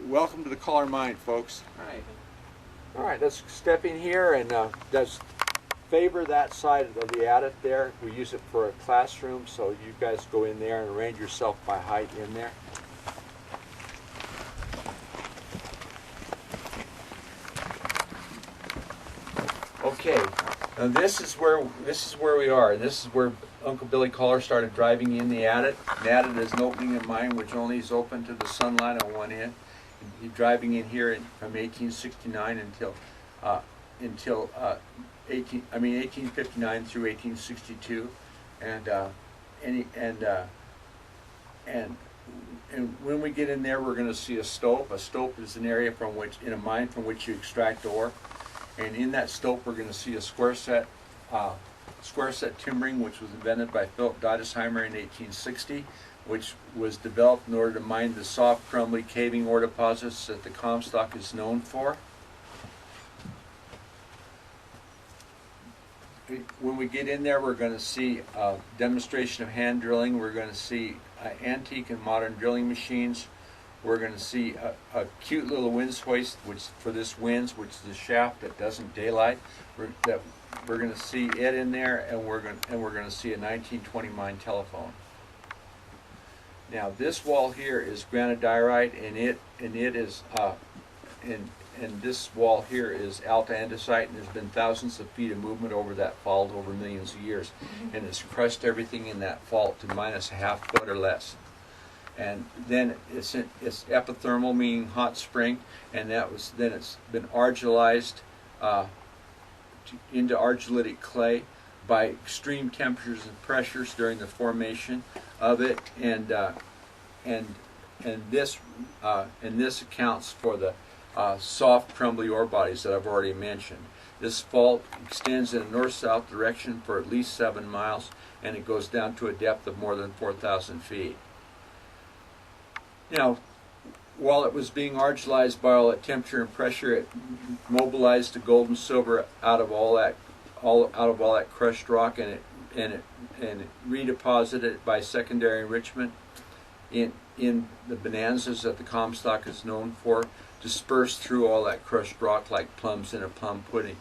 Welcome to the Chollar Mine, folks. All right, let's step in here and just favor that side of the attic there. We use it for a classroom, so you guys go in there and arrange yourself by height in there. Okay, now this is where we are. This is where Uncle Billy Chollar started driving in the attic. The attic is an opening in mine which only is open to the sunlight on one end. He's driving in here from 1869 until 1859 through 1862, and when we get in there, we're going to see a stope. A stope is an area in a mine from which you extract ore, and in that stope, we're going to see a square set timbering, which was invented by Philip Dotisheimer in 1860. Which was developed in order to mine the soft, crumbly, caving ore deposits that the Comstock is known for. When we get in there, we're going to see a demonstration of hand drilling. We're going to see antique and modern drilling machines. We're going to see a cute little winch hoist, which is a shaft that doesn't daylight. We're going to see it in there, and we're going to see a 1920 mine telephone. Now this wall here is granodiorite, and this wall here is alto andesite, and there's been thousands of feet of movement over that fault over millions of years, and it's crushed everything in that fault to minus a half foot or less. And then it's epithermal, meaning hot spring, and it's been argillized into argillitic clay by extreme temperatures and pressures during the formation of it, and this accounts for the soft, crumbly ore bodies that I've already mentioned. This fault extends in a north-south direction for at least 7 miles, and it goes down to a depth of more than 4,000 feet. Now, while it was being argillized by all that temperature and pressure, it mobilized the gold and silver out of all that crushed rock, and it redeposited it by secondary enrichment in the bonanzas that the Comstock is known for, dispersed through all that crushed rock like plums in a plum pudding.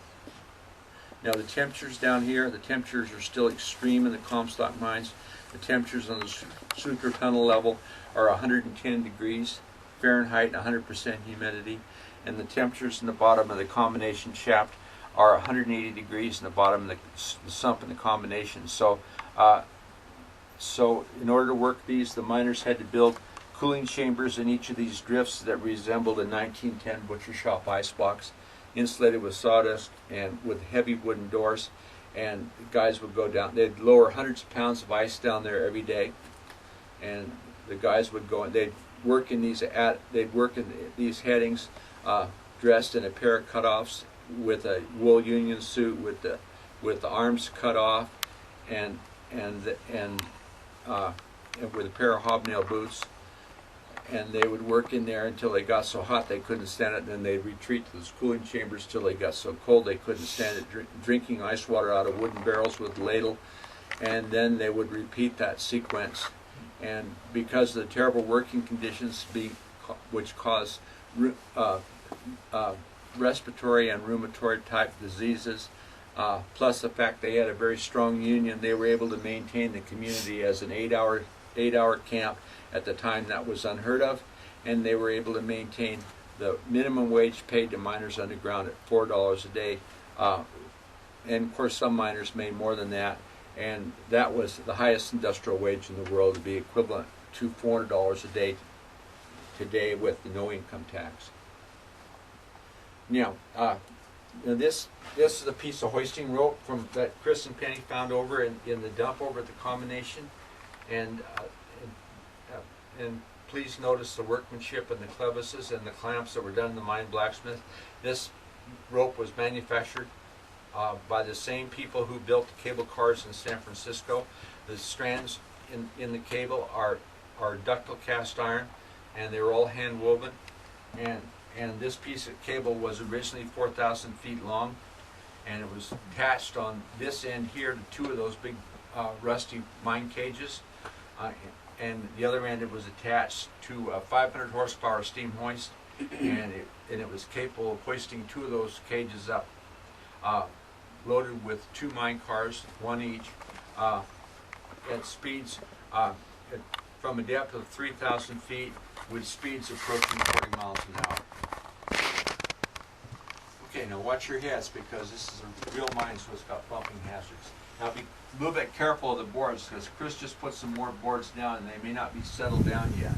Now the temperatures down here, the temperatures are still extreme in the Comstock mines. The temperatures on the Sucre tunnel level are 110 degrees Fahrenheit, 100% humidity, and the temperatures in the bottom of the combination shaft are 180 degrees in the bottom of the sump in the combination. So in order to work these, the miners had to build cooling chambers in each of these drifts that resembled a 1910 butcher shop icebox, insulated with sawdust and with heavy wooden doors. And the guys would go down, they'd lower hundreds of pounds of ice down there every day, and the guys would go and they'd work in these headings, dressed in a pair of cutoffs with a wool union suit with the arms cut off, and with a pair of hobnail boots, and they would work in there until they got so hot they couldn't stand it, and then they'd retreat to those cooling chambers till they got so cold they couldn't stand it, drinking ice water out of wooden barrels with a ladle, and then they would repeat that sequence. And because of the terrible working conditions which cause respiratory and rheumatoid type diseases, plus the fact they had a very strong union, they were able to maintain the community as an 8-hour camp. At the time that was unheard of, and they were able to maintain the minimum wage paid to miners underground at $4 a day, and of course some miners made more than that, and that was the highest industrial wage in the world, to be equivalent to $400 a day today with no income tax. Now, this is a piece of hoisting rope that Chris and Penny found over in the dump over at the combination, and please notice the workmanship and the clevises and the clamps that were done in the mine blacksmith. This rope was manufactured by the same people who built the cable cars in San Francisco. The strands in the cable are ductile cast iron, and they were all hand woven. And this piece of cable was originally 4,000 feet long, and it was attached on this end here to two of those big rusty mine cages. And the other end it was attached to a 500 horsepower steam hoist and it was capable of hoisting 2 of those cages up, loaded with 2 mine cars, 1 each, at speeds from a depth of 3,000 feet with speeds approaching 40 miles an hour. Okay, now watch your heads, because this is a real mine, so it's got bumping hazards. Now be a little bit careful of the boards, because Chris just put some more boards down and they may not be settled down yet.